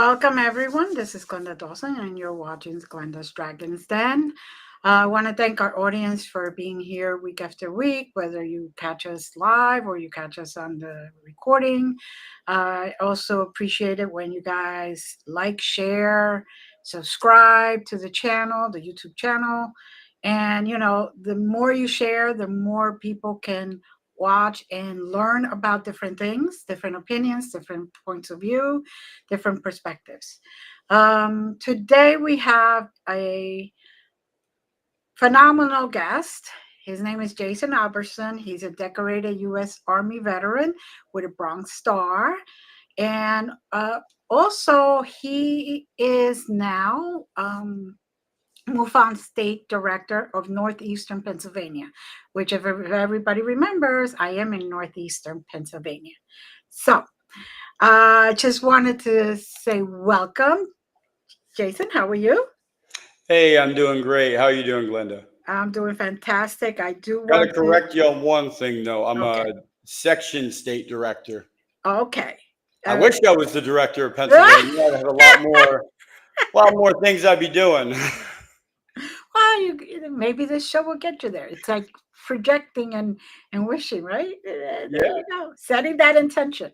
Welcome, everyone. This is Glenda Dawson, and you're watching Glenda's Dragon's Den. I want to thank our audience for being here week after week, whether you catch us live or you catch us on the recording. I also appreciate it when you guys like, share, subscribe to the channel, the YouTube channel. And, the more you share, the more people can watch and learn about different things, different opinions, different points of view, different perspectives. Today we have a phenomenal guest. His name is Jason Albertson. He's a decorated U.S. Army veteran with a Bronze Star. And also, he is now MUFON State Director of Northeastern Pennsylvania, which, if everybody remembers, I am in Northeastern Pennsylvania. So, just wanted to say welcome. Jason, how are you? Hey, I'm doing great. How are you doing, Glenda? I'm doing fantastic. I do Got want to correct you on one thing, though. I'm Okay. a section state director. Okay. I wish I was the director of Pennsylvania. I'd have a lot more things I'd be doing. Well, maybe this show will get you there. It's like projecting and wishing, right? There you go. Setting that intention.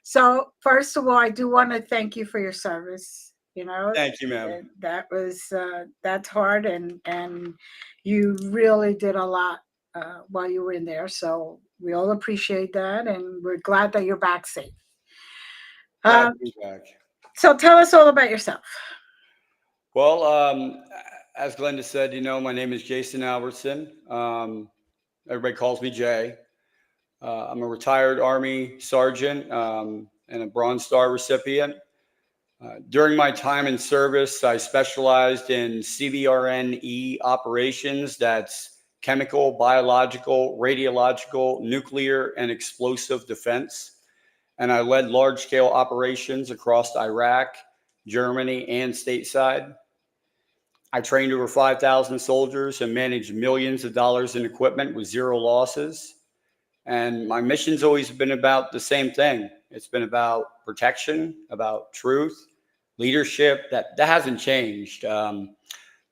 So, first of all, I do want to thank you for your service. Thank you, ma'am. That's hard, and you really did a lot while you were in there. So we all appreciate that, and we're glad that you're back safe. Glad to be back. So tell us all about yourself. Well, as Glenda said, my name is Jason Albertson. Everybody calls me Jay. I'm a retired Army sergeant and a Bronze Star recipient. During my time in service, I specialized in CBRNE operations. That's chemical, biological, radiological, nuclear, and explosive defense. And I led large-scale operations across Iraq, Germany, and stateside. I trained over 5,000 soldiers and managed millions of dollars in equipment with zero losses. And my mission's always been about the same thing. It's been about protection, about truth, leadership. That hasn't changed.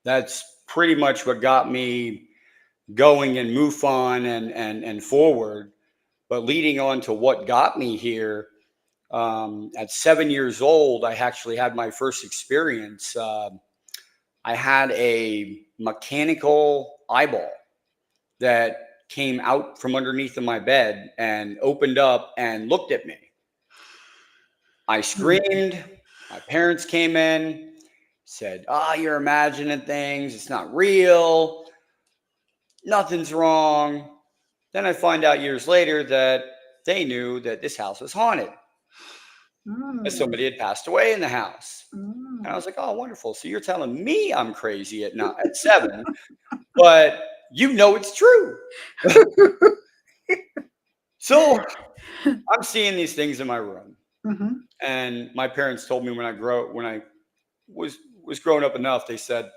That's pretty much what got me going and MUFON and forward. But leading on to what got me here, at 7 years old, I actually had my first experience. I had a mechanical eyeball that came out from underneath of my bed and opened up and looked at me. I screamed. My parents came in, said, you're imagining things. It's not real. Nothing's wrong. Then I find out years later that they knew that this house was haunted. That somebody had passed away in the house. And I was like, oh, wonderful. So you're telling me I'm crazy at 7, but it's true. So I'm seeing these things in my room. Mm-hmm. And my parents told me when I was growing up enough, they said,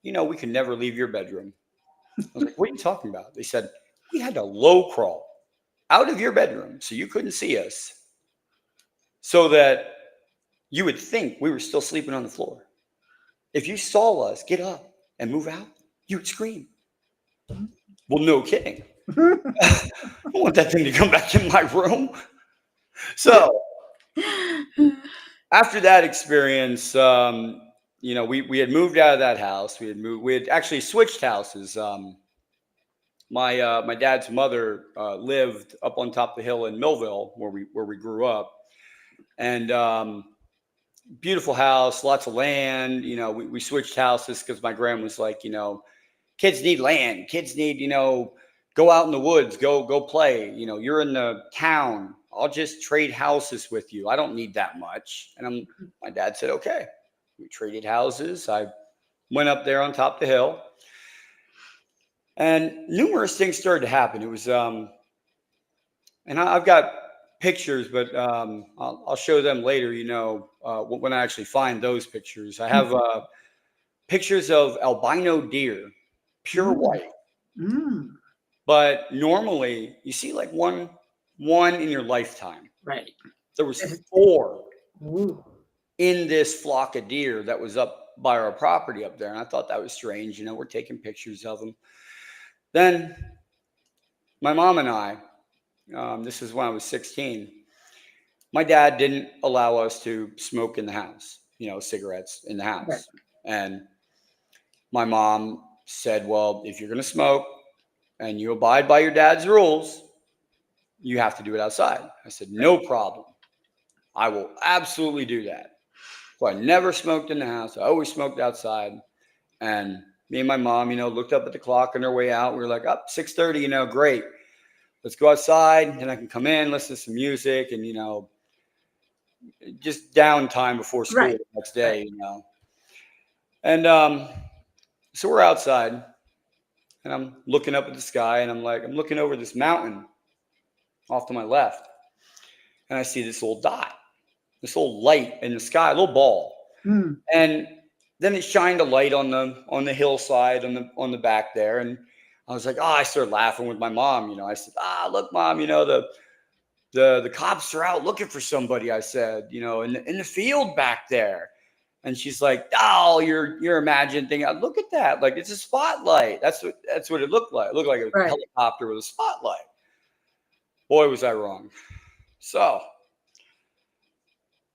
we can never leave your bedroom. I was like, what are you talking about? They said, we had to low crawl out of your bedroom so you couldn't see us, so that you would think we were still sleeping on the floor. If you saw us get up and move out, you would scream. Well, no kidding. I want that thing to come back in my room. So after that experience, we had moved out of that house. We had actually switched houses. My dad's mother lived up on top of the hill in Millville, where we grew up, and beautiful house, lots of land. We switched houses because my grandma was like, kids need land. Kids need, go out in the woods, go play. You're in the town. I'll just trade houses with you. I don't need that much. And my dad said, okay. We traded houses. I went up there on top of the hill, and numerous things started to happen. It was, and I've got pictures, but I'll show them later, when I actually find those pictures. I have pictures of albino deer, pure white. But normally you see like one in your lifetime. Right. There was 4 in this flock of deer that was up by our property up there. And I thought that was strange. You know, we're taking pictures of them. Then my mom and I, this is when I was 16, my dad didn't allow us to smoke in the house, you know, cigarettes in the house. Right. And my mom said, well, if you're going to smoke and you abide by your dad's rules, you have to do it outside. I said, no problem. I will absolutely do that. So I never smoked in the house. I always smoked outside. And me and my mom, you know, looked up at the clock on our way out. We were like, up 6:30, you know, great. Let's go outside. And I can come in, listen to some music, and, you know, just downtime before school Right. the next day, you know. And so we're outside, and I'm looking up at the sky, and I'm looking over this mountain off to my left, and I see this little dot, this little light in the sky, a little ball. And then it shined a light on the hillside on the back there, and I was like, oh, I started laughing with my mom. You know, I said, look, Mom, you know, the cops are out looking for somebody. I said, you know, in the field back there. And she's like, oh, you're imagining thing. Look at that, like it's a spotlight. That's what it looked like. It looked like a helicopter with a spotlight. Boy, was I wrong. So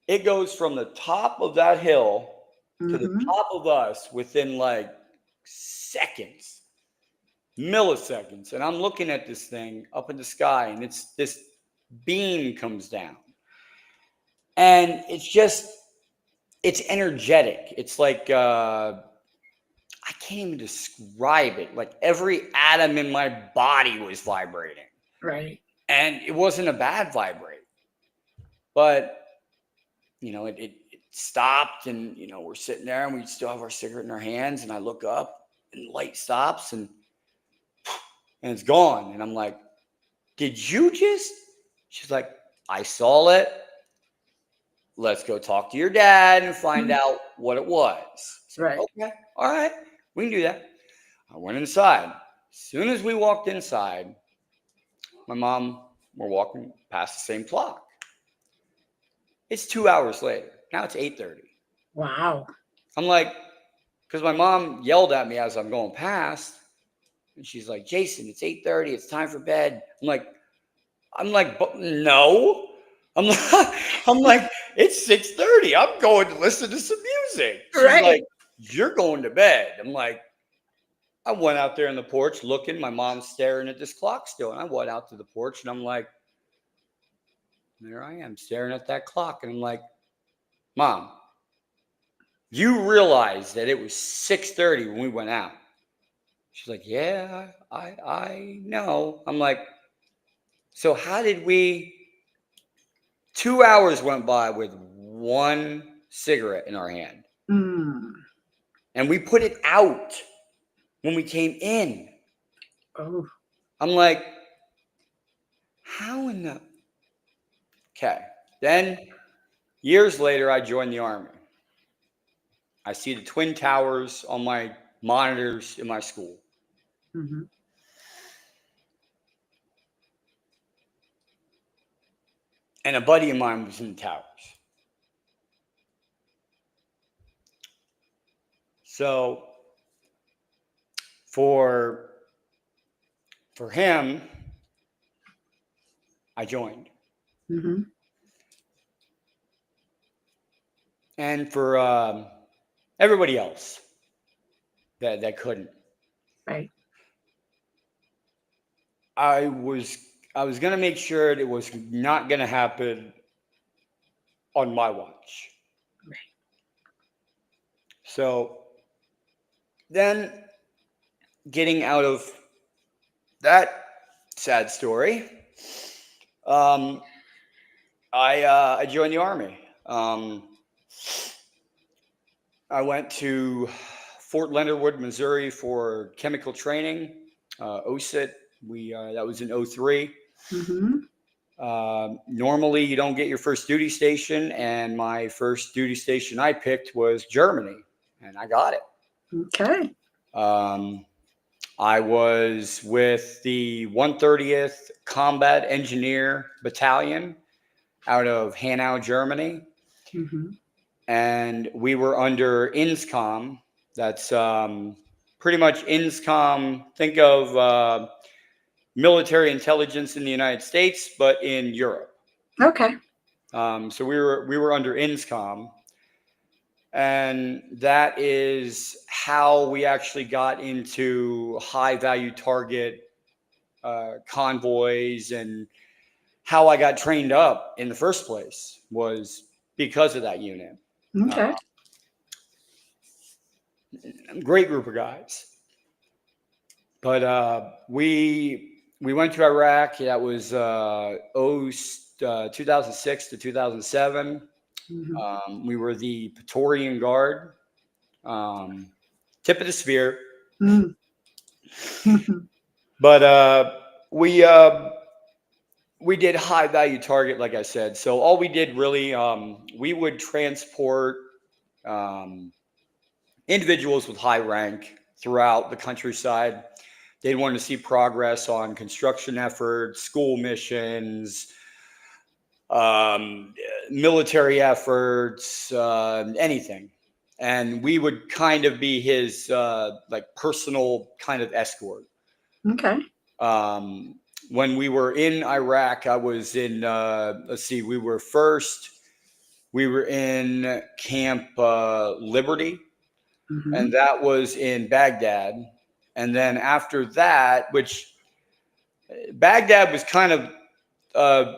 it goes from the top of that hill to the top of us within like seconds, milliseconds. And I'm looking at this thing up in the sky, and it's this beam comes down. And it's energetic. It's like, I can't even describe it. Like every atom in my body was vibrating. Right. And it wasn't a bad vibrate. But, you know, it stopped, and, you know, we're sitting there and we still have our cigarette in our hands, and I look up and the light stops and it's gone. And I'm like, did you just? She's like, I saw it. Let's go talk to your dad and find out what it was. So, Right. okay. All right. We can do that. I went inside. As soon as we walked inside, my mom, we're walking past the same clock. It's 2 hours later. Now it's 8:30. Wow. I'm like, because my mom yelled at me as I'm going past, and she's like, Jason, it's 8:30. It's time for bed. I'm like, but no. I'm like, it's 6:30. I'm going to listen to some music. She's like, you're going to bed. I'm like, I went out there on the porch looking. My mom's staring at this clock still. And I went out to the porch, and I'm like, there I am staring at that clock. And I'm like, Mom, you realize that it was 6:30 when we went out? She's like, yeah, I know. I'm like, so how did 2 hours went by with one cigarette in our hand. And we put it out when we came in. Oh. I'm like, how in the... Okay. Then years later, I joined the Army. I see the Twin Towers on my monitors in my school. And a buddy of mine was in the towers. So for him, I joined. And for everybody else that couldn't. Right. I was going to make sure it was not going to happen on my watch. Right. So then, getting out of that sad story, I joined the Army. I went to Fort Leonard Wood, Missouri for chemical training, OSIT. That was in 2003. Normally, you don't get your first duty station, and my first duty station I picked was Germany, and I got it. Okay. I was with the 130th Combat Engineer Battalion out of Hanau, Germany. and we were under INSCOM. That's pretty much INSCOM. Think of military intelligence in the United States, but in Europe. Okay. So we were under INSCOM, and that is how we actually got into high value target convoys, and how I got trained up in the first place was because of that unit. Okay. Great group of guys. But we went to Iraq. That was 2006 to 2007. Mm-hmm. We were the Praetorian Guard, tip of the spear. Mm-hmm. But we did high value target, like I said. So all we did really, we would transport individuals with high rank throughout the countryside. They wanted to see progress on construction efforts, school missions, military efforts, anything. And we would kind of be his like personal kind of escort. Okay. When we were in Iraq, I was in, let's see, we were in Camp Liberty, Mm-hmm. and that was in Baghdad. And then after that, which Baghdad was kind of a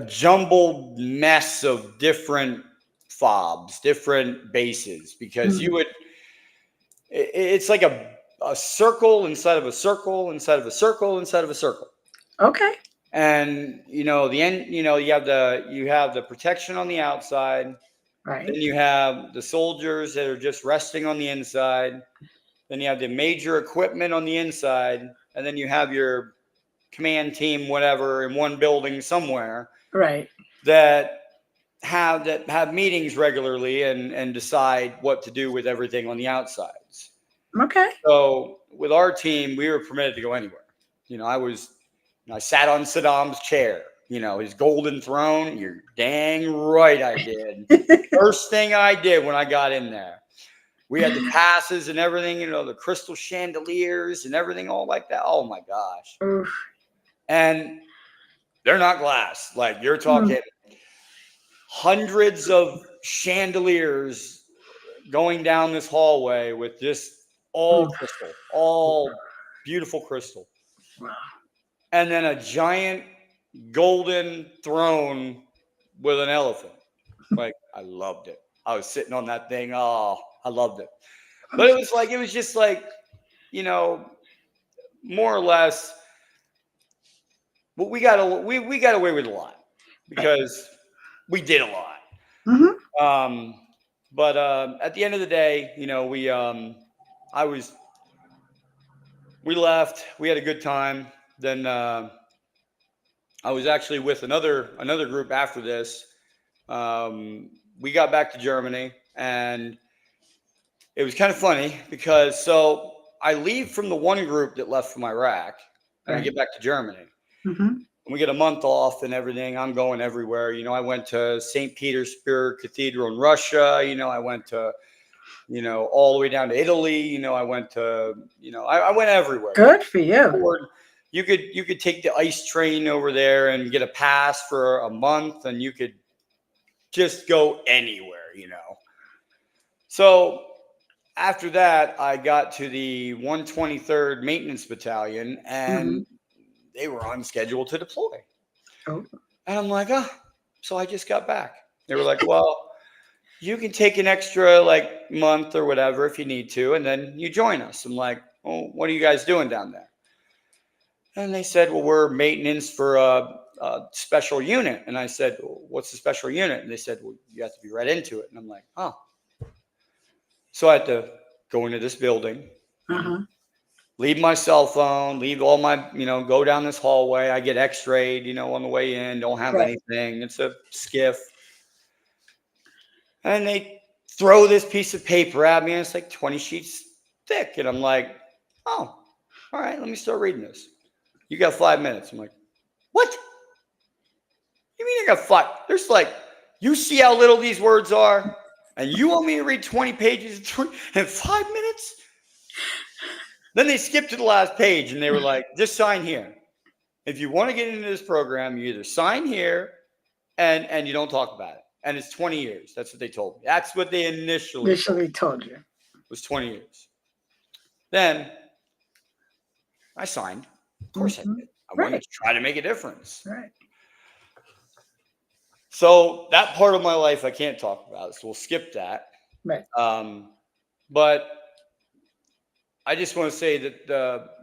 jumbled mess of different FOBs, different bases, because Mm-hmm. it's like a circle inside of a circle inside of a circle inside of a circle. Okay. And the end, you have the protection on the outside. Right. Then you have the soldiers that are just resting on the inside. Then you have the major equipment on the inside, and then you have your command team, whatever, in one building somewhere. Right. That have meetings regularly and decide what to do with everything on the outsides. Okay. So with our team, we were permitted to go anywhere. I sat on Saddam's chair, his golden throne. You're dang right I did. First thing I did when I got in there. We had the passes and everything, the crystal chandeliers and everything, all like that. Oh my gosh. Oof. And they're not glass. Like, you're talking hundreds of chandeliers going down this hallway with just all crystal, all beautiful crystal. Wow. And then a giant golden throne with an elephant. Like, I loved it. I was sitting on that thing. Oh, I loved it. But it was just like, more or less, but we got away with a lot because we did a lot. Mm-hmm. But at the end of the day, we left. We had a good time. Then I was actually with another group after this. We got back to Germany, and it was kind of funny because I leave from the one group that left from Iraq, and I get back to Germany. Mm-hmm. And we get a month off and everything. I'm going everywhere. I went to St. Petersburg Cathedral in Russia. I went to, all the way down to Italy. I went to, I went everywhere. Good for you. You could take the ice train over there and get a pass for a month, and you could just go anywhere, So after that, I got to the 123rd Maintenance Battalion, and they were on schedule to deploy. Oh. And I'm like, so I just got back. They were like, well, you can take an extra month or whatever if you need to, and then you join us. I'm like, oh, what are you guys doing down there? And they said, well, we're maintenance for a special unit. And I said, well, what's the special unit? And they said, well, you have to be right into it. And I'm like, oh. So I had to go into this building, leave my cell phone, leave all my, go down this hallway. I get x-rayed, on the way in, don't have anything. It's a skiff. And they throw this piece of paper at me, and it's like 20 sheets thick. And I'm like, oh, all right, let me start reading this. You got 5 minutes. I'm like, what? You mean I got 5? There's you see how little these words are? And you want me to read 20 pages in 5 minutes? Then they skipped to the last page and they were like, just sign here. If you want to get into this program, you either sign here and you don't talk about it. And it's 20 years. That's what they told me. That's what they initially told you. was 20 years. Then I signed. Of course I did. I wanted to try to make a difference. Right. So that part of my life I can't talk about. So we'll skip that. Right. But I just want to say that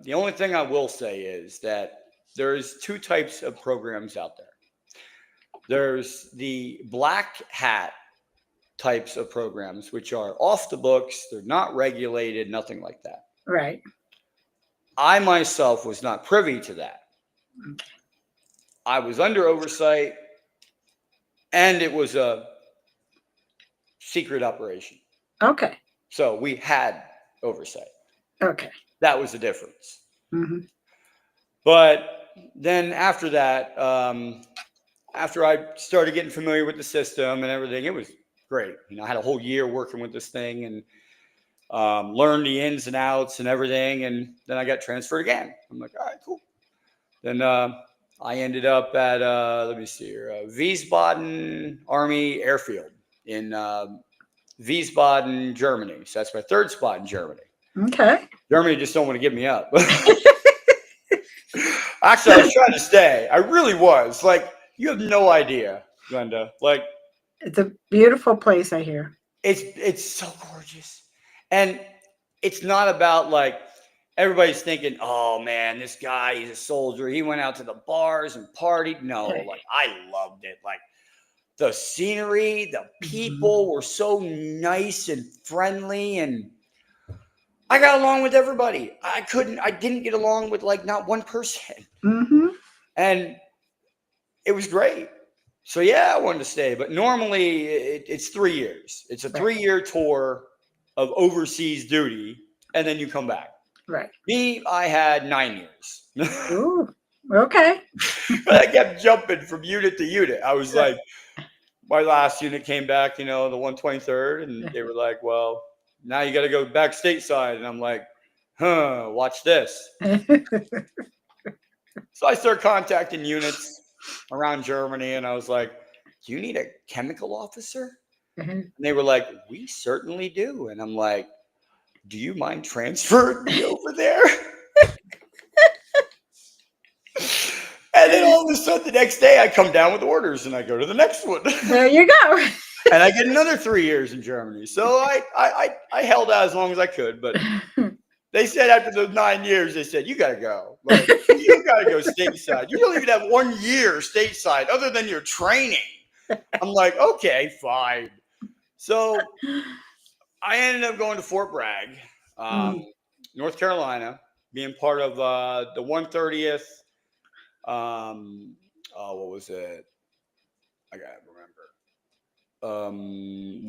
the only thing I will say is that there's two types of programs out there. There's the black hat types of programs, which are off the books. They're not regulated, nothing like that. Right. I myself was not privy to that. Okay. I was under oversight, and it was a secret operation. Okay. So we had oversight. Okay. That was the difference. Mm-hmm. But then after that, after I started getting familiar with the system and everything, it was great. You know, I had a whole year working with this thing and learned the ins and outs and everything. And then I got transferred again. I'm like, all right, cool. Then I ended up at, let me see here, Wiesbaden Army Airfield in Wiesbaden, Germany. So that's my third spot in Germany. Okay. Germany just don't want to give me up. Actually, I was trying to stay. I really was. Like, you have no idea, Glenda. Like, it's a beautiful place, I hear. It's so gorgeous. And it's not about like everybody's thinking, oh man, this guy, he's a soldier. He went out to the bars and partied. No, like I loved it. Like the scenery, the people were so nice and friendly, and I got along with everybody. I didn't get along with like not one person. Mm-hmm. And it was great. So yeah, I wanted to stay, but normally it's 3 years. It's a 3-year tour of overseas duty, and then you come back. Right. Me, I had 9 years. Ooh, okay. I kept jumping from unit to unit. I was like, my last unit came back, you know, the 123rd, and they were like, well, now you got to go back stateside. And I'm like, watch this. So I started contacting units around Germany, and I was like, do you need a chemical officer? And they were like, we certainly do. And I'm like, do you mind transferring me over there? And then all of a sudden the next day I come down with orders and I go to the next one. There you go. And I get another 3 years in Germany. So I held out as long as I could, but they said after those 9 years, they said, you got to go. Like, you got to go stateside. You don't even have 1 year stateside other than your training. I'm like, okay, fine. So I ended up going to Fort Bragg, North Carolina, being part of the 130th. What was it? I got to remember.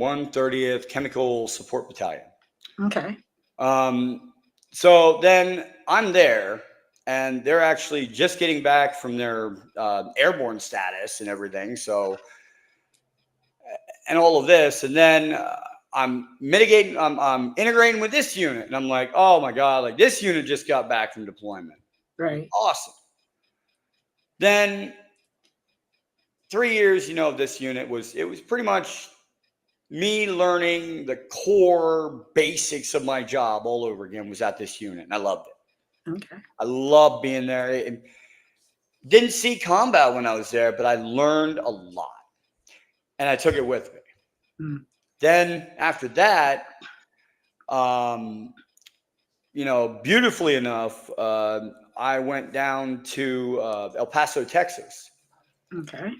130th Chemical Support Battalion. Okay. So then I'm there, and they're actually just getting back from their airborne status and everything. So, and all of this, and then I'm mitigating, I'm integrating with this unit, and I'm like, oh my God, like this unit just got back from deployment. Right. Awesome. Then 3 years, you know, of this unit was pretty much me learning the core basics of my job all over again was at this unit, and I loved it. Okay. I loved being there. It didn't see combat when I was there, but I learned a lot, and I took it with me. Then after that, you know, beautifully enough, I went down to El Paso, Texas. Okay.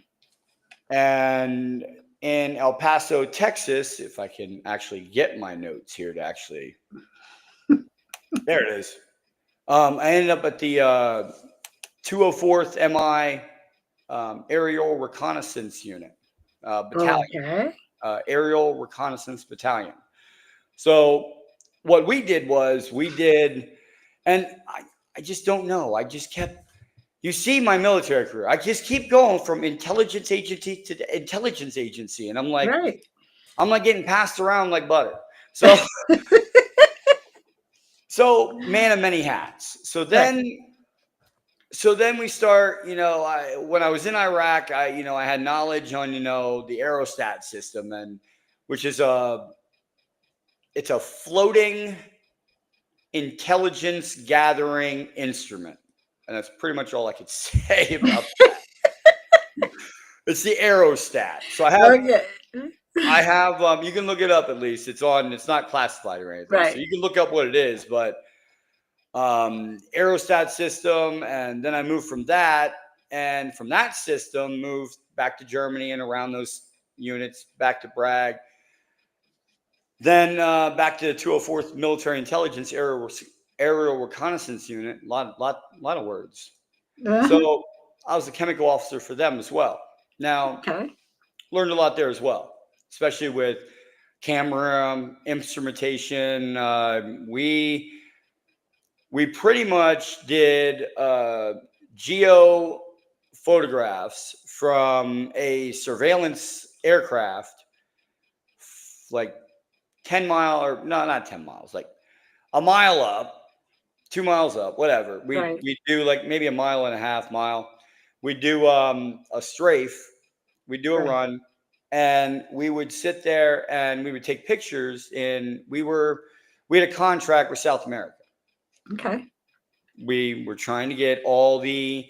And in El Paso, Texas, if I can actually get my notes here to actually, there it is. I ended up at the 204th MI Aerial Reconnaissance Unit Battalion. Okay. Aerial Reconnaissance Battalion. So what we did was and I just don't know. I just kept, you see my military career. I just keep going from intelligence agency to intelligence agency. And I'm like, right. I'm like getting passed around like butter. So, so man of many hats. So then we start, when I was in Iraq, I had knowledge on, the aerostat system, and which is it's a floating intelligence gathering instrument. And that's pretty much all I could say about that. It's the aerostat. So I have, you can look it up at least. It's not classified or anything. Right. So you can look up what it is, but aerostat system. And then I moved from that, and from that system moved back to Germany and around those units, back to Bragg. Then back to the 204th Military Intelligence Aerial Reconnaissance Unit. A lot of words. So I was a chemical officer for them as well. Now, learned a lot there as well, especially with camera instrumentation. We pretty much did geo photographs from a surveillance aircraft, like 10 mile, or no, not 10 miles, like a mile up, 2 miles up, whatever. We do like maybe a mile and a half mile. We do a strafe. We do a run, and we would sit there and we would take pictures. And we had a contract with South America. Okay. We were trying to get all the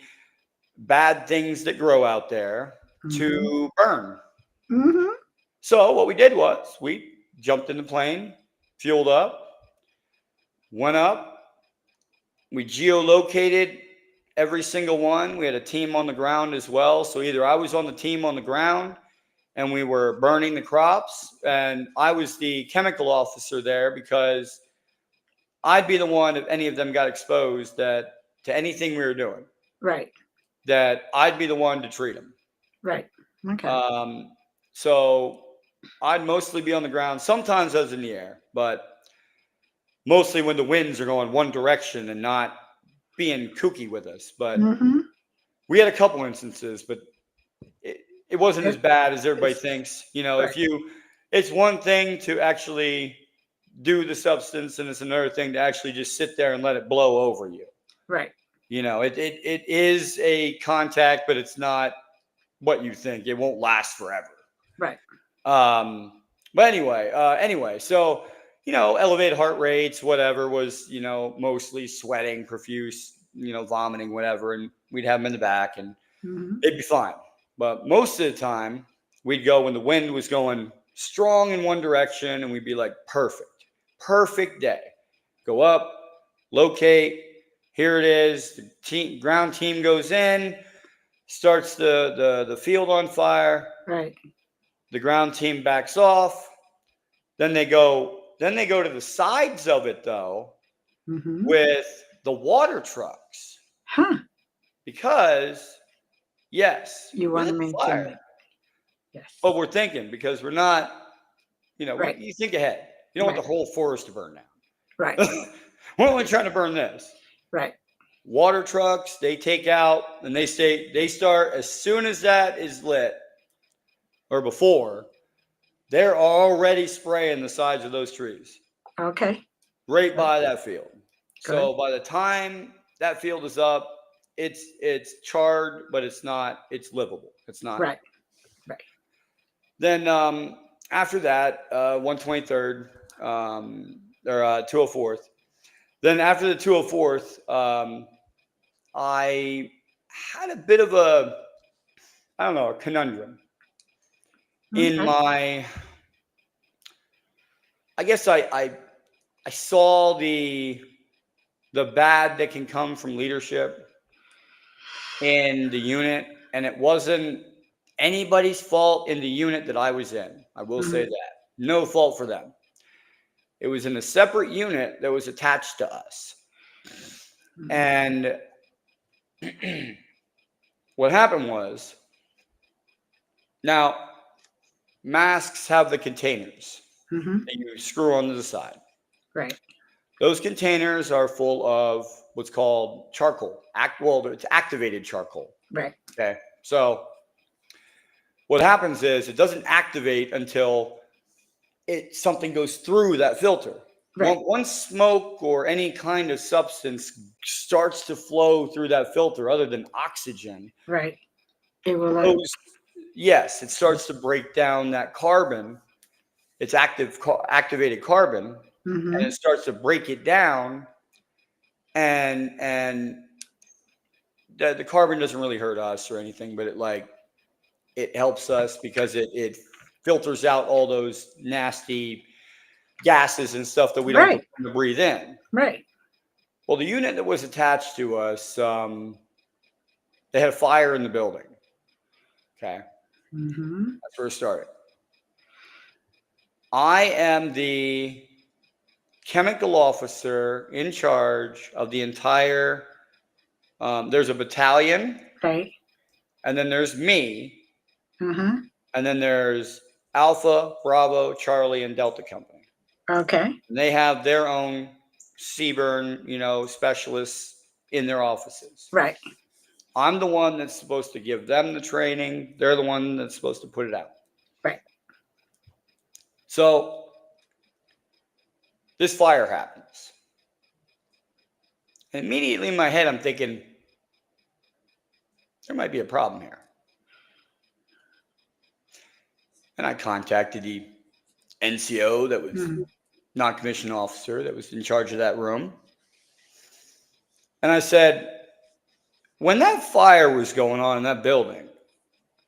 bad things that grow out there to burn. So what we did was we jumped in the plane, fueled up, went up. We geolocated every single one. We had a team on the ground as well. So either I was on the team on the ground and we were burning the crops, and I was the chemical officer there, because I'd be the one, if any of them got exposed to anything we were doing. Right. That I'd be the one to treat them. Right. Okay. So I'd mostly be on the ground. Sometimes I was in the air, but mostly when the winds are going one direction and not being kooky with us. But we had a couple instances, but it wasn't as bad as everybody thinks. It's one thing to actually do the substance, and it's another thing to actually just sit there and let it blow over you. Right. It is a contact, but it's not what you think. It won't last forever. Right. But anyway, so, elevated heart rates, whatever, was, mostly sweating, profuse, vomiting, whatever. And we'd have them in the back, and they'd be fine. But most of the time we'd go when the wind was going strong in one direction, and we'd be like, perfect day. Go up, locate. Here it is. The ground team goes in, starts the field on fire. Right. The ground team backs off. Then they go to the sides of it, though, with the water trucks. Because, yes, you want to maintain fire. Yes. But we're thinking, because we're not, you think ahead. You don't want the whole forest to burn down. Right. We're only trying to burn this. Right. Water trucks, they take out, and they start as soon as that is lit, or before, they're already spraying the sides of those trees. Okay. Right by that field. Good. So by the time that field is up, it's charred, but it's livable. It's not. Right. Then after that, 123rd or 204th. Then after the 204th, I had a bit of a conundrum in my. I guess I saw the bad that can come from leadership in the unit, and it wasn't anybody's fault in the unit that I was in. I will say that. No fault for them. It was in a separate unit that was attached to us. And what happened was, now masks have the containers that you screw onto the side. Right. Those containers are full of what's called charcoal. It's activated charcoal. Right. Okay. So what happens is it doesn't activate until something goes through that filter. Right. Once smoke or any kind of substance starts to flow through that filter, other than oxygen, Right. It will. Yes, it starts to break down that carbon. It's activated carbon, Mm-hmm. and it starts to break it down, and the carbon doesn't really hurt us or anything, but it helps us because it filters out all those nasty gases and stuff that we don't want to breathe in. Right. Well, the unit that was attached to us, they had a fire in the building. Okay. Mm-hmm. That's where it started. I am the chemical officer in charge of the entire, there's a battalion. Right. And then there's me. Mm-hmm. And then there's Alpha, Bravo, Charlie, and Delta Company. Okay. And they have their own CBRNE, specialists in their offices. Right. I'm the one that's supposed to give them the training. They're the one that's supposed to put it out. Right. So this fire happens. And immediately in my head, I'm thinking, there might be a problem here. And I contacted the NCO that was non-commissioned officer that was in charge of that room. And I said, when that fire was going on in that building,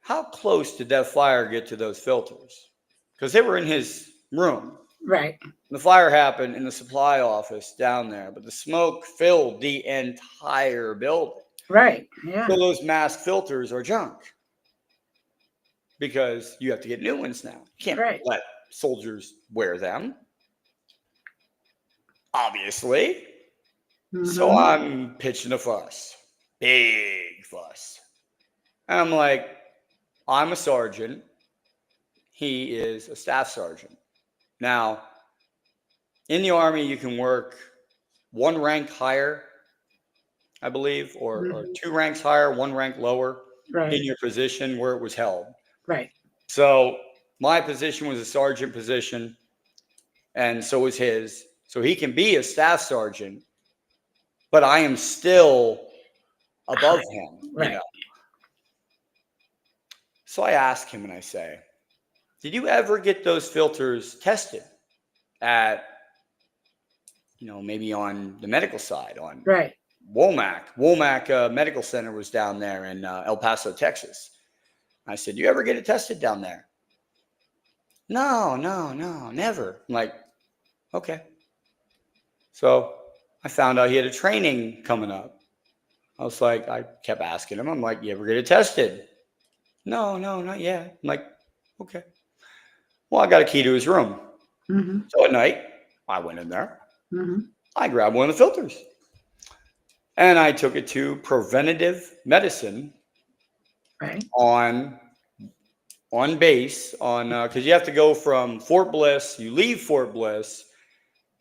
how close did that fire get to those filters? Because they were in his room. Right. The fire happened in the supply office down there, but the smoke filled the entire building. Right. Yeah. So those mask filters are junk because you have to get new ones now. You can't let soldiers wear them, obviously. Mm-hmm. So I'm pitching a fuss. Big fuss. And I'm like, I'm a sergeant. He is a staff sergeant. Now, in the Army, you can work one rank higher, I believe, or two ranks higher, one rank lower in your position where it was held. Right. So my position was a sergeant position, and so was his. So he can be a staff sergeant, but I am still above him. Right. So I ask him and I say, did you ever get those filters tested at, maybe on the medical side, on WOMAC? WOMAC Medical Center was down there in El Paso, Texas. I said, you ever get it tested down there? No, never. I'm like, okay. So I found out he had a training coming up. I was like, I kept asking him. I'm like, you ever get it tested? No, not yet. I'm like, okay. Well, I got a key to his room. Mm-hmm. So at night, I went in there. Mm-hmm. I grabbed one of the filters. And I took it to preventative medicine on base, because you have to go from Fort Bliss. You leave Fort Bliss,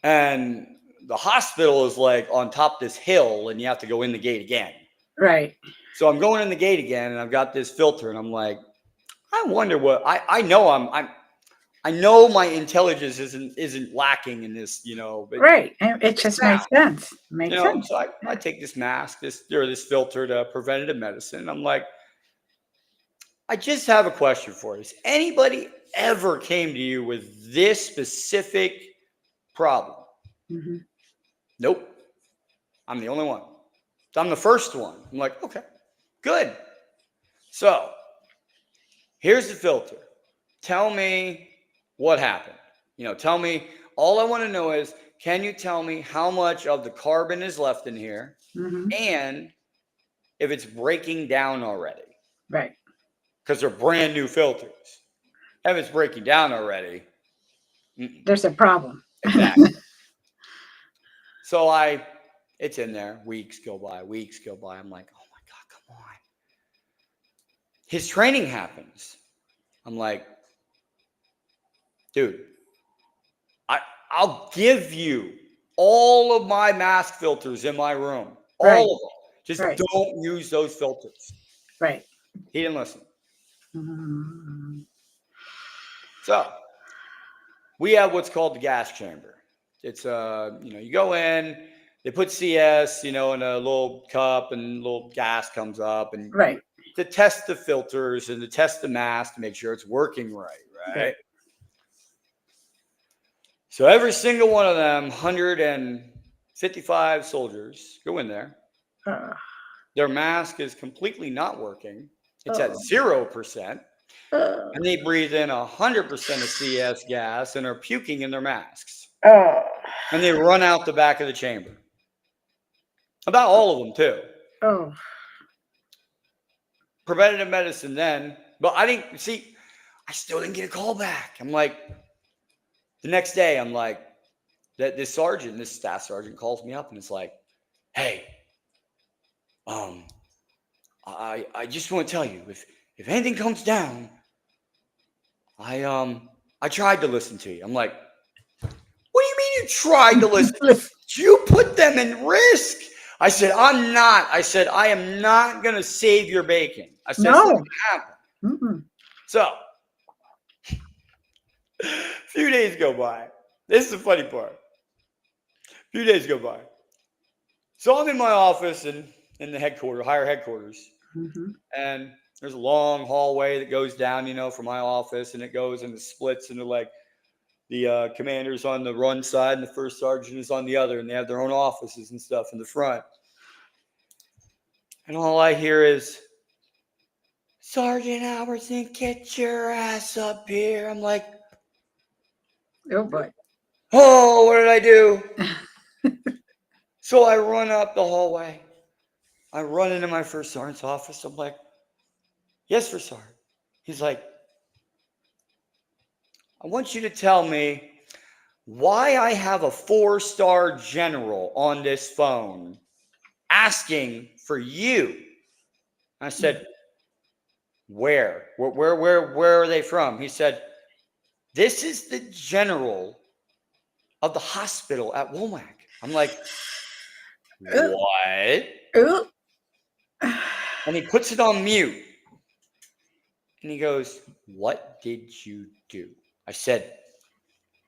and the hospital is like on top of this hill, and you have to go in the gate again. Right. So I'm going in the gate again, and I've got this filter, and I'm like, I wonder what I know. I know my intelligence isn't lacking in this, But it just makes sense. Makes sense. So I take this mask, this filter to preventative medicine. And I'm like, I just have a question for you. Has anybody ever came to you with this specific problem? Mm-hmm. Nope. I'm the only one. So I'm the first one. I'm like, okay, good. So here's the filter. Tell me what happened. Tell me, all I want to know is, can you tell me how much of the carbon is left in here and if it's breaking down already? Right. Because they're brand new filters. If it's breaking down already, there's a problem. Exactly. So it's in there. Weeks go by. I'm like, oh my God, come on. His training happens. I'm like, dude, I'll give you all of my mask filters in my room. All of them. Just don't use those filters. Right. He didn't listen. Mm-hmm. So we have what's called the gas chamber. It's you go in, they put CS, in a little cup, and a little gas comes up, and Right. to test the filters and to test the mask to make sure it's working right. So every single one of them 155 soldiers go in there. Their mask is completely not working. It's at 0%. And they breathe in 100% of CS gas and are puking in their masks. And they run out the back of the chamber. About all of them, too. Preventative medicine then. But I still didn't get a call back. I'm like, the next day, I'm like, this staff sergeant calls me up and it's like, hey, I just want to tell you, if anything comes down, I tried to listen to you. I'm like, what do you mean you tried to listen? You put them in risk. I said, I'm not. I said, I am not going to save your bacon. I said, it's not going to happen. So, a few days go by. This is the funny part. A few days go by. So I'm in my office in the higher headquarters. And there's a long hallway that goes down, from my office, and it goes and it splits into like the commander's on the run side and the first sergeant is on the other, and they have their own offices and stuff in the front. And all I hear is, Sergeant Albertson, get your ass up here. I'm like, oh boy. Oh, what did I do? So I run up the hallway. I run into my first sergeant's office. I'm like, yes, First Sergeant. He's like, I want you to tell me why I have a 4-star general on this phone asking for you. I said, where? Where are they from? He said, this is the general of the hospital at Womack. I'm like, what? And he puts it on mute. And he goes, what did you do? I said,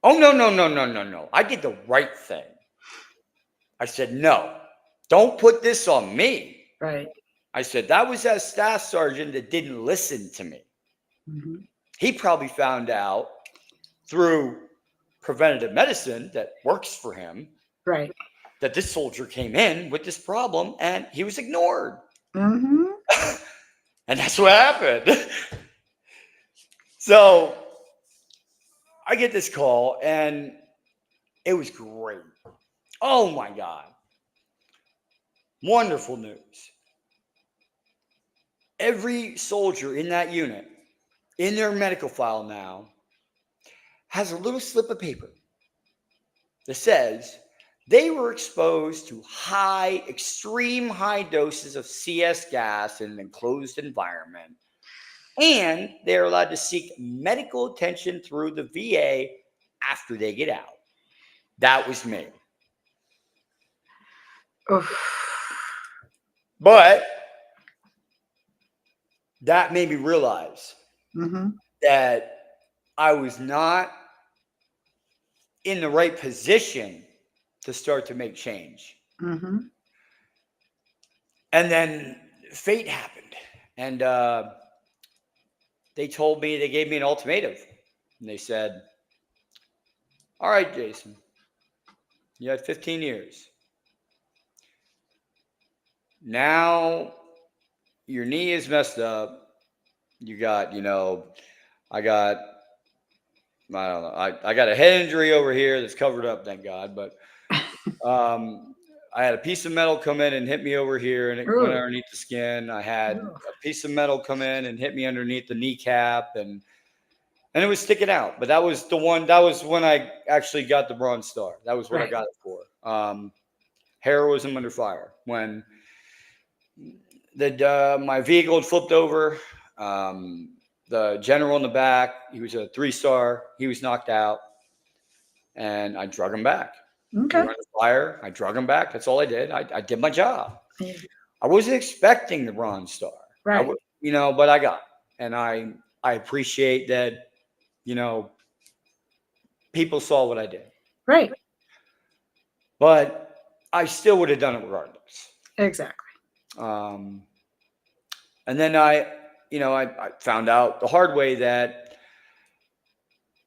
oh, no. I did the right thing. I said, no, don't put this on me. Right. I said, that was that staff sergeant that didn't listen to me. He probably found out through preventative medicine that works for him. Right. That this soldier came in with this problem and he was ignored. And that's what happened. So I get this call and it was great. Oh my God. Wonderful news. Every soldier in that unit, in their medical file now, has a little slip of paper that says they were exposed to extreme high doses of CS gas in an enclosed environment, and they're allowed to seek medical attention through the VA after they get out. That was me. But that made me realize that I was not in the right position to start to make change. And then fate happened. And they gave me an ultimatum. And they said, all right, Jason, you had 15 years. Now your knee is messed up. You got, I got a head injury over here that's covered up, thank God. But I had a piece of metal come in and hit me over here, and it went underneath the skin. I had a piece of metal come in and hit me underneath the kneecap, and it was sticking out. But that was the one. That was when I actually got the Bronze Star. That was what I got it for. Heroism under fire. When my vehicle had flipped over. The general in the back, he was a 3-star. He was knocked out, and I drug him back. Okay. He went on fire. I drug him back. That's all I did. I did my job. I wasn't expecting the Bronze Star, right? But I got it. And I appreciate that, people saw what I did. Right. But I still would have done it regardless. Exactly. And then I found out the hard way that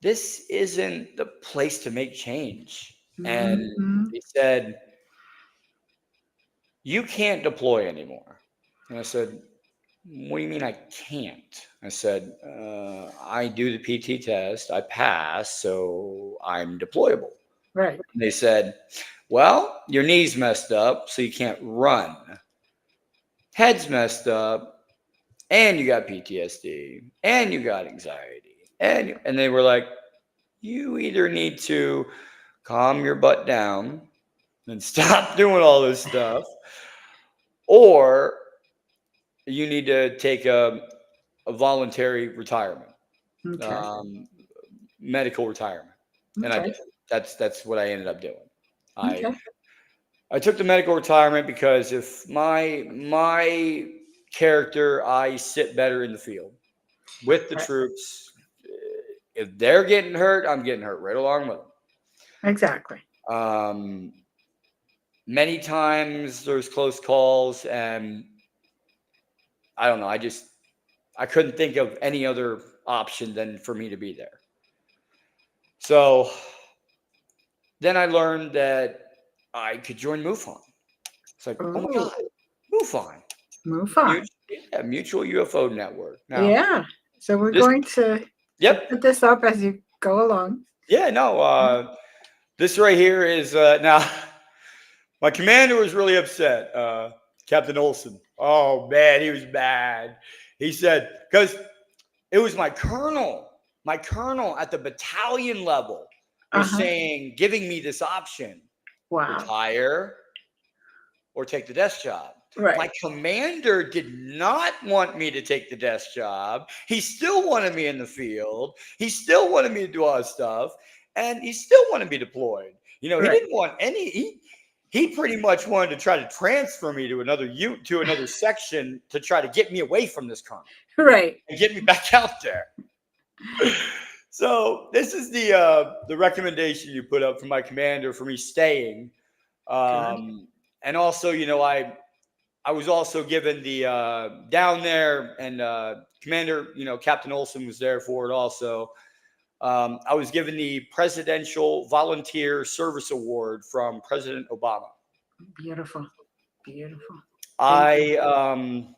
this isn't the place to make change. And they said, you can't deploy anymore. And I said, what do you mean I can't? I said, I do the PT test. I pass, so I'm deployable. Right. And they said, well, your knee's messed up, so you can't run. Head's messed up, and you got PTSD, and you got anxiety. And they were like, you either need to calm your butt down and stop doing all this stuff, or you need to take a voluntary retirement, Okay. medical retirement. And I Okay. did. That's what I ended up doing. Okay. I took the medical retirement because if my character, I sit better in the field with the Right. troops. If they're getting hurt, I'm getting hurt right along with them. Exactly. Many times there's close calls, and I don't know. I couldn't think of any other option than for me to be there. So then I learned that I could join MUFON. It's like, oh my God, MUFON. MUFON. Mutual UFO Network. Now, Yeah. So we're going to put this up as you go along. Yeah, no. This right here is now. My commander was really upset, Captain Olson. Oh man, he was mad. He said because it was my colonel at the battalion level was saying, giving me this option: retire or take the desk job. Right. My commander did not want me to take the desk job. He still wanted me in the field. He still wanted me to do all this stuff, and he still wanted me deployed. He didn't want any. He pretty much wanted to try to transfer me to another section to try to get me away from this colonel, right, and get me back out there. So this is the recommendation you put up for my commander for me staying, and also, I was also given the down there, and Commander, Captain Olson was there for it also. I was given the Presidential Volunteer Service Award from President Obama. Beautiful, beautiful. When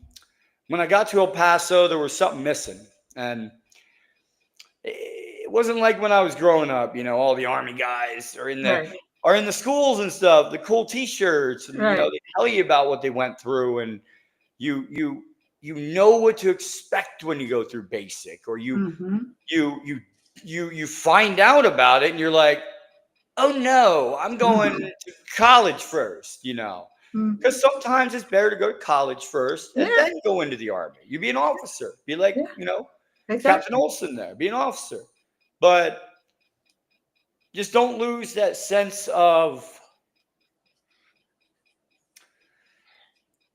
I got to El Paso, there was something missing, and it wasn't like when I was growing up. All the Army guys are in the schools and stuff, the cool T-shirts, and they tell you about what they went through, and you know what to expect when you go through basic, or you find out about it, and you're like, oh no, I'm going to college first, because sometimes it's better to go to college first and then go into the Army. You be an officer, be like, Captain Olson there, be an officer, but just don't lose that sense of,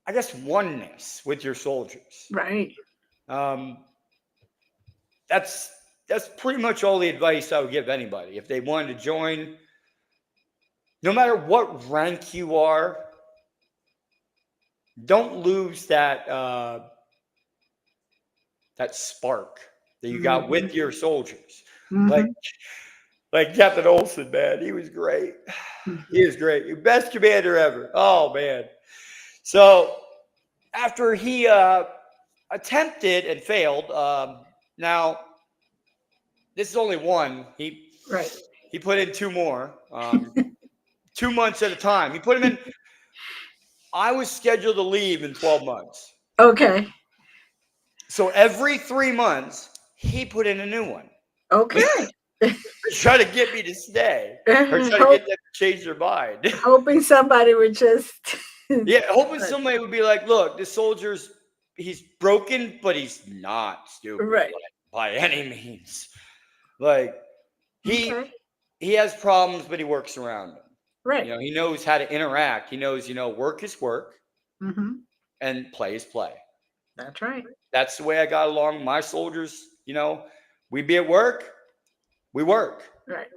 I guess, oneness with your soldiers. Right. That's pretty much all the advice I would give anybody. If they wanted to join, no matter what rank you are, don't lose that spark that you got with your soldiers. Like Captain Olson, man, he was great. He was great. Best commander ever. Oh, man. So after he attempted and failed, now this is only one. He put in two more, 2 months at a time. He put him in. I was scheduled to leave in 12 months. Okay. So every 3 months, he put in a new one. Okay. Try to get me to stay, or try to get them to change their mind. Hoping somebody would just. Hoping somebody would be like, look, this soldier's, he's broken, but he's not stupid by any means. Like, he has problems, but he works around them. Right. He knows how to interact. He knows, work is work, and play is play. That's right. That's the way I got along with my soldiers. We be at work, we work. Right.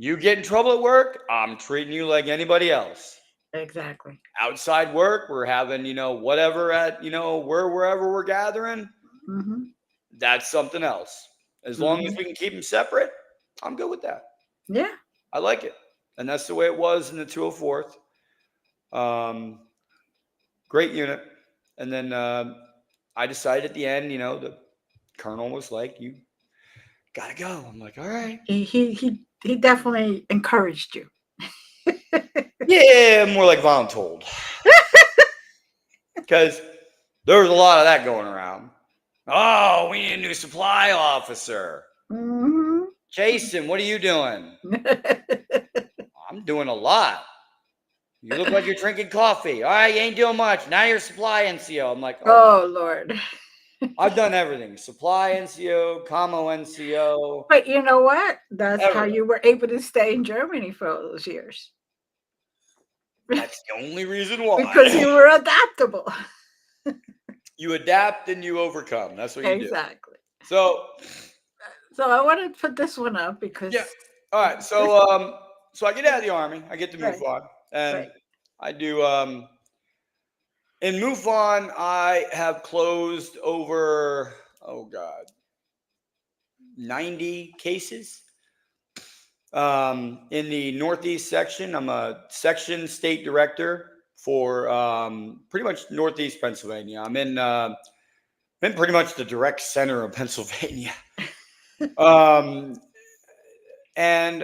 You get in trouble at work, I'm treating you like anybody else. Exactly. Outside work, we're having, whatever at, wherever we're gathering. Mm-hmm. That's something else. As long as we can keep them separate, I'm good with that. Yeah. I like it. And that's the way it was in the 204th. Great unit. And then I decided at the end, the colonel was like, you got to go. I'm like, all right. He definitely encouraged you. Yeah, more like voluntold. Because there was a lot of that going around. Oh, we need a new supply officer. Mm-hmm. Jason, what are you doing? I'm doing a lot. You look like you're drinking coffee. All right, you ain't doing much. Now you're supply NCO. I'm like, oh Lord. I've done everything. Supply NCO, commo NCO. But you know what? That's everything. how you were able to stay in Germany for all those years. That's the only reason why. Because you were adaptable. You adapt and you overcome. That's what you do. Exactly. So I want to put this one up because all right. So I get out of the Army. I get to MUFON, and I do. In MUFON, I have closed over 90 cases. In the Northeast section, I'm a section state director for pretty much Northeast Pennsylvania. I'm in pretty much the direct center of Pennsylvania. And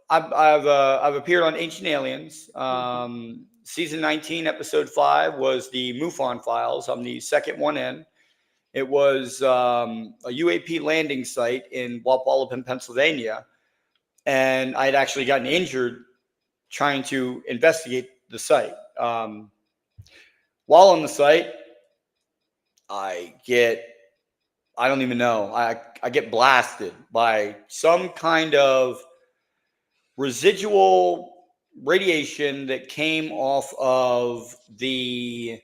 I've appeared on Ancient Aliens. Season 19, episode 5 was the MUFON files. I'm the second one in. It was a UAP landing site in Walpollepin, Pennsylvania. And I'd actually gotten injured trying to investigate the site. While on the site, I don't even know. I get blasted by some kind of residual radiation that came off of the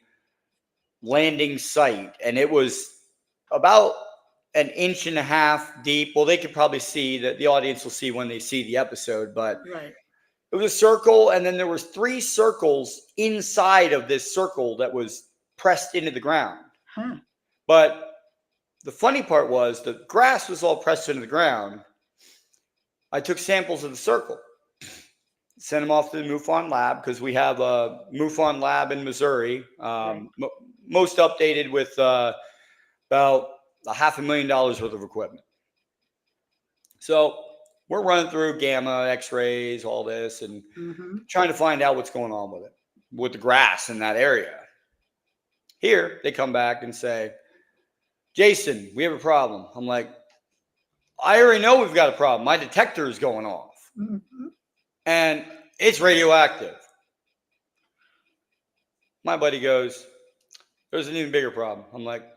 landing site. And it was about an inch and a half deep. Well, they could probably see that the audience will see when they see the episode, but it was a circle. And then there was 3 circles inside of this circle that was pressed into the ground. But the funny part was the grass was all pressed into the ground. I took samples of the circle, sent them off to the MUFON lab because we have a MUFON lab in Missouri, most updated with about $500,000 worth of equipment. So we're running through gamma, X-rays, all this, and trying to find out what's going on with the grass in that area. Here, they come back and say, Jason, we have a problem. I'm like, I already know we've got a problem. My detector is going off. And it's radioactive. My buddy goes, there's an even bigger problem. I'm like,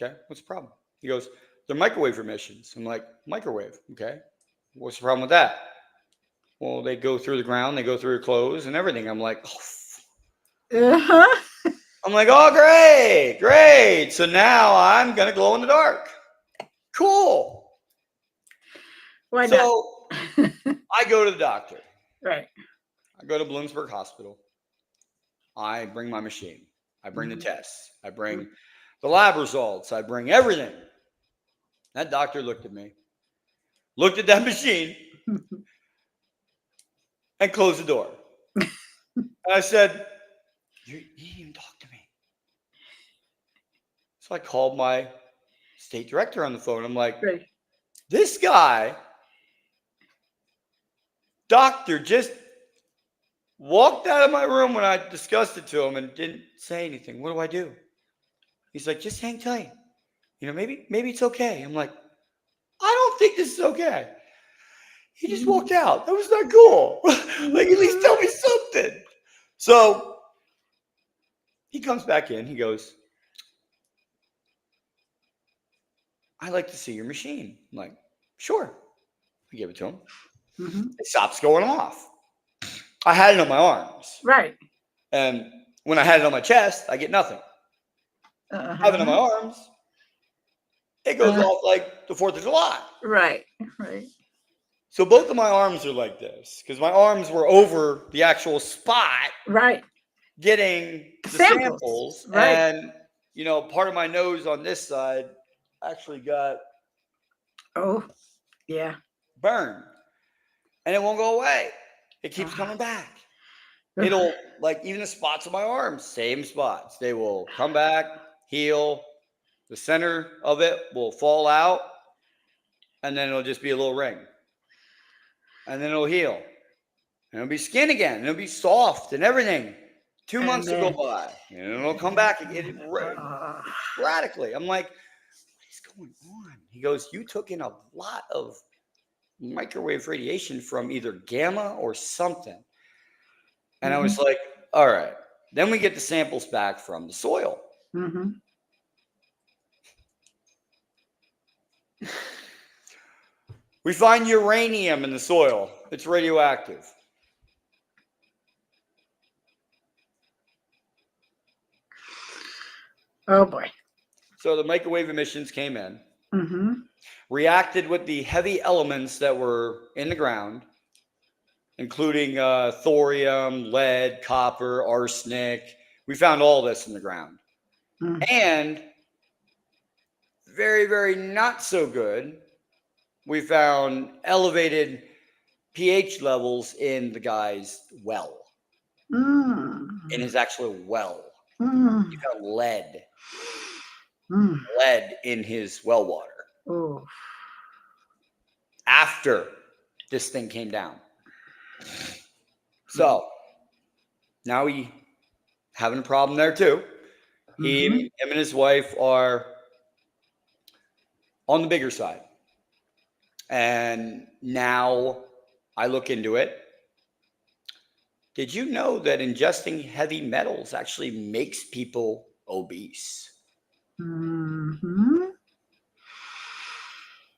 okay, what's the problem? He goes, they're microwave emissions. I'm like, microwave, okay. What's the problem with that? Well, they go through the ground, they go through your clothes and everything. I'm like, I'm like, oh, great. So now I'm going to glow in the dark. Cool. Why not? So I go to the doctor. Right. I go to Bloomsburg Hospital. I bring my machine. I bring the tests. I bring the lab results. I bring everything. That doctor looked at me, looked at that machine, and closed the door. And I said, you didn't even talk to me. So I called my state director on the phone. I'm like, this guy, doctor, just walked out of my room when I discussed it to him and didn't say anything. What do I do? He's like, just hang tight. Maybe it's okay. I'm like, I don't think this is okay. He just walked out. That was not cool. Like, at least tell me something. So he comes back in. He goes, I'd like to see your machine. I'm like, sure. I give it to him. It stops going off. I had it on my arms. Right. And when I had it on my chest, I get nothing. Having it on my arms, it goes off like the 4th of July. Right. So both of my arms are like this because my arms were over the actual spot Right. getting the samples. Right. And, you know, part of my nose on this side actually got Oh, yeah. burned. And it won't go away. It keeps coming back. It'll, like, even the spots on my arms, same spots. They will come back, heal. The center of it will fall out. And then it'll just be a little ring. And then it'll heal. And it'll be skin again. And it'll be soft and everything. 2 months will go by. And it'll come back again radically. I'm like, what is going on? He goes, you took in a lot of microwave radiation from either gamma or something. And I was like, all right. Then we get the samples back from the soil. We find uranium in the soil. It's radioactive. Oh, boy. So the microwave emissions came in, reacted with the heavy elements that were in the ground, including thorium, lead, copper, arsenic. We found all this in the ground. And very, very not so good, we found elevated pH levels in the guy's well, in his actual well. He found lead in his well water after this thing came down. So now we having a problem there too. Him and his wife are on the bigger side. And now I look into it. Did you know that ingesting heavy metals actually makes people obese?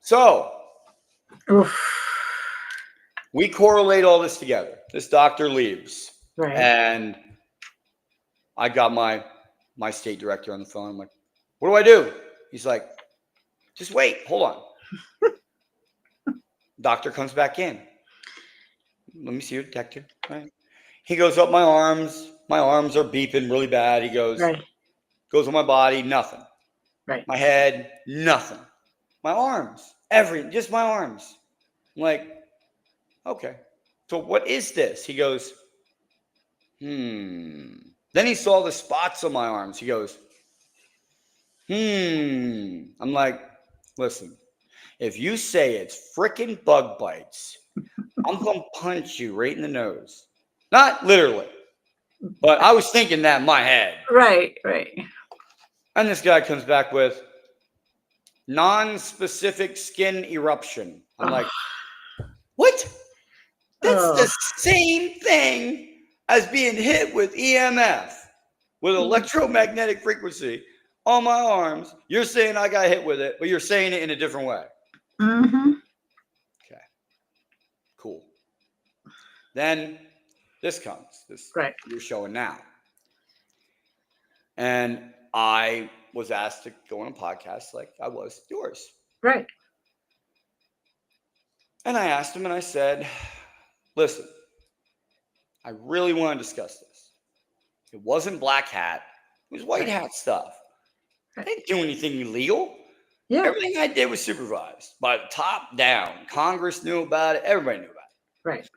So we correlate all this together. This doctor leaves. And I got my state director on the phone. I'm like, what do I do? He's like, just wait, hold on. Doctor comes back in. Let me see your detector. Right. He goes up my arms. My arms are beeping really bad. He goes, goes on my body, nothing. My head, nothing. My arms, everything, just my arms. I'm like, okay. So what is this? He goes, Then he saw the spots on my arms. He goes, I'm like, listen, if you say it's freaking bug bites, I'm going to punch you right in the nose. Not literally, but I was thinking that in my head. Right. And this guy comes back with non-specific skin eruption. I'm like, what? That's the same thing as being hit with EMF, with electromagnetic frequency on my arms. You're saying I got hit with it, but you're saying it in a different way. Okay. Cool. Then this comes. This you're showing now. And I was asked to go on a podcast like I was yours. And I asked him and I said, listen, I really want to discuss this. It wasn't black hat. It was white hat stuff. I didn't do anything illegal. Everything I did was supervised by the top down. Congress knew about it. Everybody knew about it.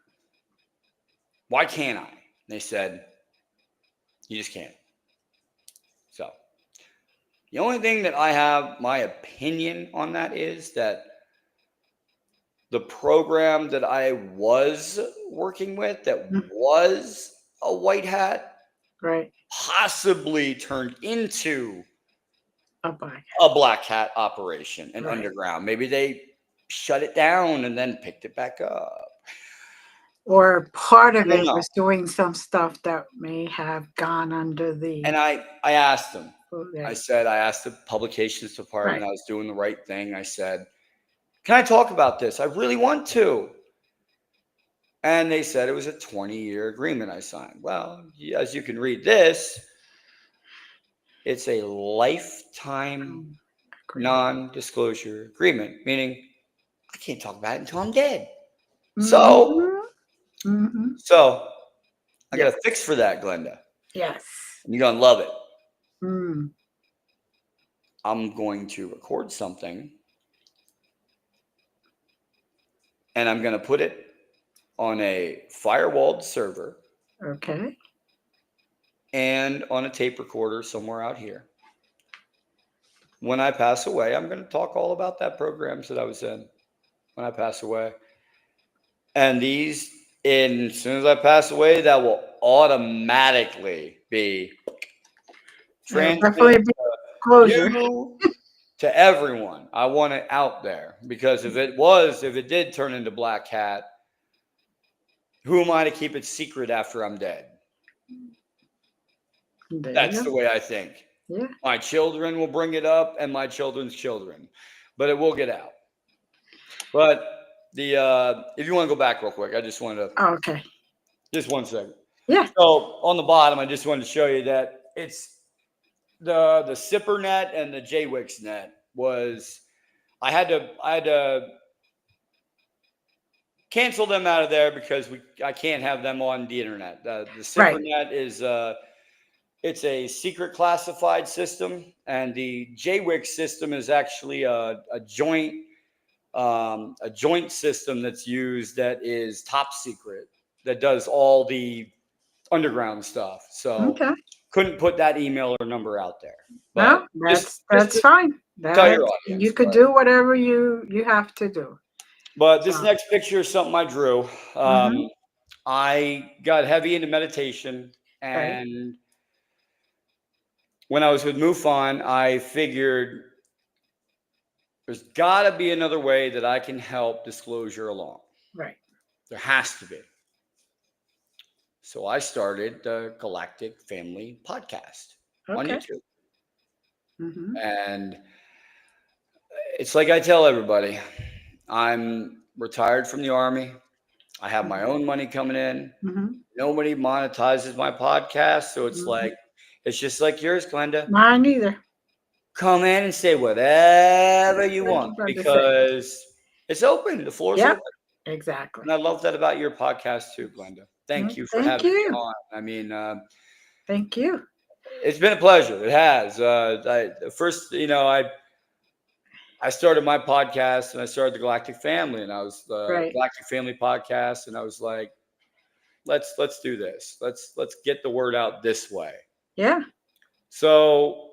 Why can't I? And they said, you just can't. So the only thing that I have my opinion on that is that the program that I was working with that was a white hat possibly turned into a black hat operation, an underground. Maybe they shut it down and then picked it back up. Or part of it was doing some stuff that may have gone under the... And I asked them. I asked the publications department, I was doing the right thing. I said, can I talk about this? I really want to. And they said it was a 20-year agreement I signed. Well, as you can read this, it's a lifetime non-disclosure agreement, meaning I can't talk about it until I'm dead. So, Mm-hmm. I got a fix for that, Glenda. Yes. And you're going to love it. Mm. I'm going to record something and I'm going to put it on a firewalled server. Okay. And on a tape recorder somewhere out here. When I pass away, I'm going to talk all about that programs that I was in when I pass away. And as soon as I pass away, that will automatically be transmitted Definitely be closure. to everyone. I want it out there because if it did turn into Black Hat, who am I to keep it secret after I'm dead? That's the way I think. Yeah. My children will bring it up and my children's children, but it will get out. But if you want to go back real quick, I just wanted to. Okay. Just 1 second. Yeah. So on the bottom, I just wanted to show you that it's the CBRNE and the JWIX net was. I had to cancel them out of there because I can't have them on the internet. The CBRNE is it's a secret classified system, and the JWIX system is actually a joint system that's used that is top secret, that does all the underground stuff. So couldn't put that email or number out there. But no, that's fine. Tell your audience. You could do whatever you have to do. But this next picture is something I drew. I got heavy into meditation, and when I was with MUFON, I figured there's got to be another way that I can help disclosure along. Right. There has to be. So I started the Galactic Family Podcast on YouTube. And it's like I tell everybody, I'm retired from the Army. I have my own money coming in. Nobody monetizes my podcast. So it's it's just like yours, Glenda. Mine either. Come in and say whatever you want because it's open. The floor's open. Exactly. And I love that about your podcast too, Glenda. Thank you for having me on. I mean, thank you. It's been a pleasure. It has. First, I started my podcast and I started the Galactic Family, and I was the Galactic Family Podcast, and I was like, let's do this. Let's get the word out this way. Yeah. So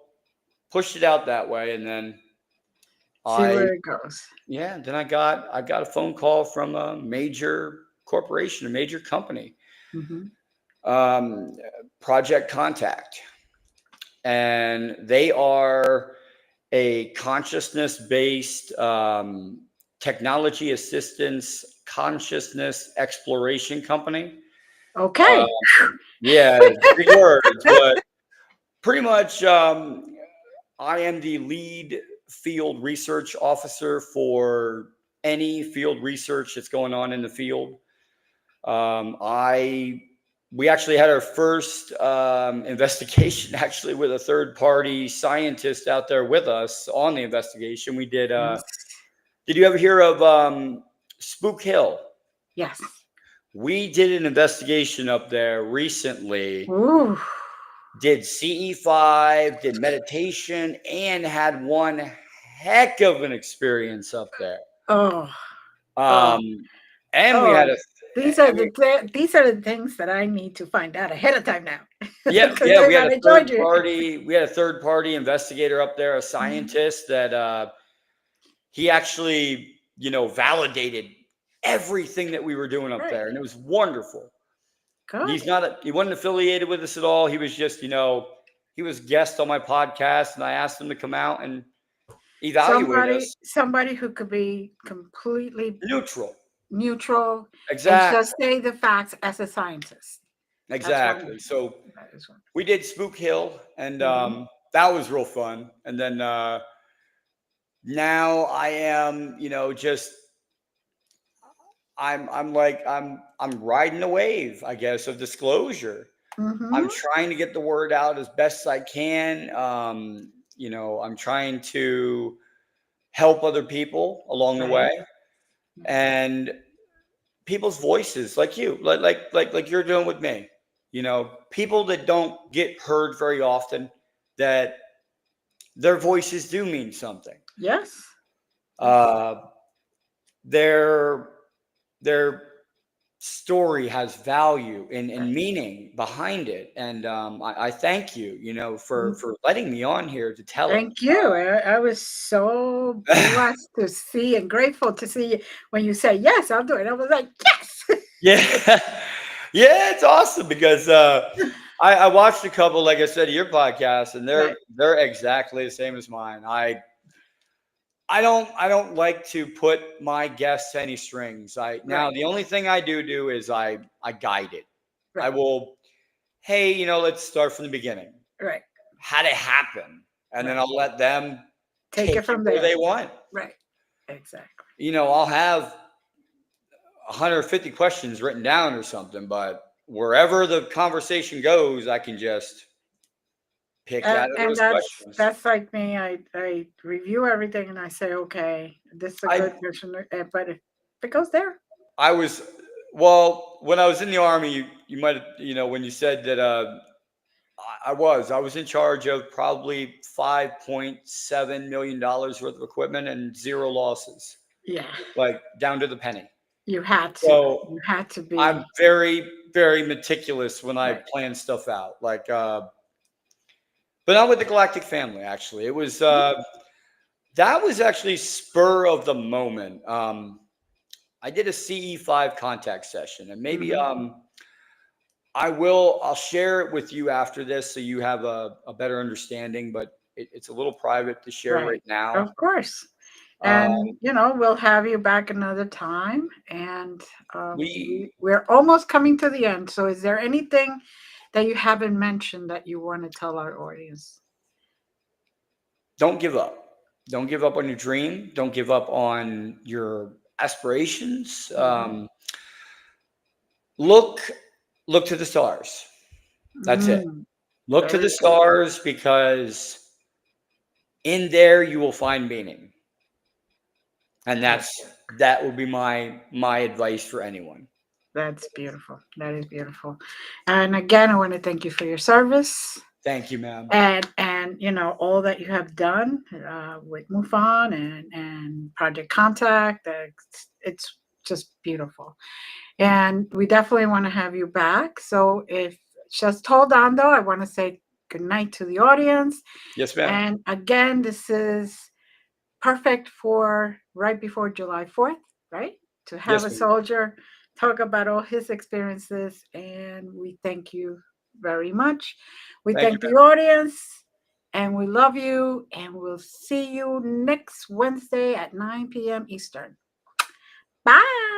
pushed it out that way, and then see where it goes. Yeah. Then I got a phone call from a major corporation, a major company, Project Contact, and they are a consciousness-based technology assistance consciousness exploration company. Okay. Yeah, big words, but pretty much I am the lead field research officer for any field research that's going on in the field. We actually had our first investigation actually with a third-party scientist out there with us on the investigation. We did. Did you ever hear of Spook Hill? Yes. We did an investigation up there recently. Ooh. Did CE5, did meditation, and had one heck of an experience up there. And we had these are the things that I need to find out ahead of time now. Yeah, we had a third party. We had a third party investigator up there, a scientist that he actually, validated everything that we were doing up there, and it was wonderful. Good. He wasn't affiliated with us at all. He was just, he was guest on my podcast, and I asked him to come out and evaluate us. Somebody who could be completely neutral. Exactly. And just say the facts as a scientist. Exactly. So we did Spook Hill, and that was real fun. And then now I am, I'm riding the wave, I guess, of disclosure. I'm trying to get the word out as best I can. I'm trying to help other people along the way. And people's voices, like you, like you're doing with me. You know, people that don't get heard very often, that their voices do mean something. Yes. Their story has value and meaning behind it, and I thank you, you know, for letting me on here to tell it. Thank you. I was so blessed to see and grateful to see when you say yes, I'll do it. I was like, yes. Yeah, yeah, it's awesome because I watched a couple, like I said, of your podcasts, and Right. they're exactly the same as mine. I don't like to put my guests to any strings. Now the only thing I do is I guide it. I Right. will, hey, you know, let's start from the beginning. Right. How'd it happen? And then I'll let them Take it from where there. they want. Right. Exactly. You know, I'll have 150 questions written down or something, but wherever the conversation goes, I can just pick out of And those questions. that's like me. I review everything and I say, okay, this is a good question. But if it goes there, Well, when I was in the Army, you might have, you know, when you said that I was in charge of probably $5.7 million worth of equipment and 0 losses, yeah, like down to the penny. you had to. So You had to be. I'm very, very meticulous when I Right. plan stuff out. Like, but not with the Galactic Family. Actually, it was that was actually spur of the moment. I did a CE5 contact session, and maybe I'll share it with you after this so you have a better understanding, but it's a little private to share right now. Of course. And you know, we'll have you back another time. And we're almost coming to the end. So is there anything that you haven't mentioned that you want to tell our audience? Don't give up. Don't give up on your dream. Don't give up on your aspirations. Look to the stars. That's it. Look to the stars, because in there you will find meaning. And that would be my advice for anyone. That's beautiful. That is beautiful. And again, I want to thank you for your service. Thank you, ma'am. And you know, all that you have done with MUFON and Project Contact. It's just beautiful. And we definitely want to have you back. So if just hold on though, I want to say good night to the audience. Yes, ma'am. And again, this is perfect for right before July 4th, right? To have a soldier talk about all his experiences. And we thank you very much. We thank the audience, and we love you. And we'll see you next Wednesday at 9 p.m. Eastern. Bye.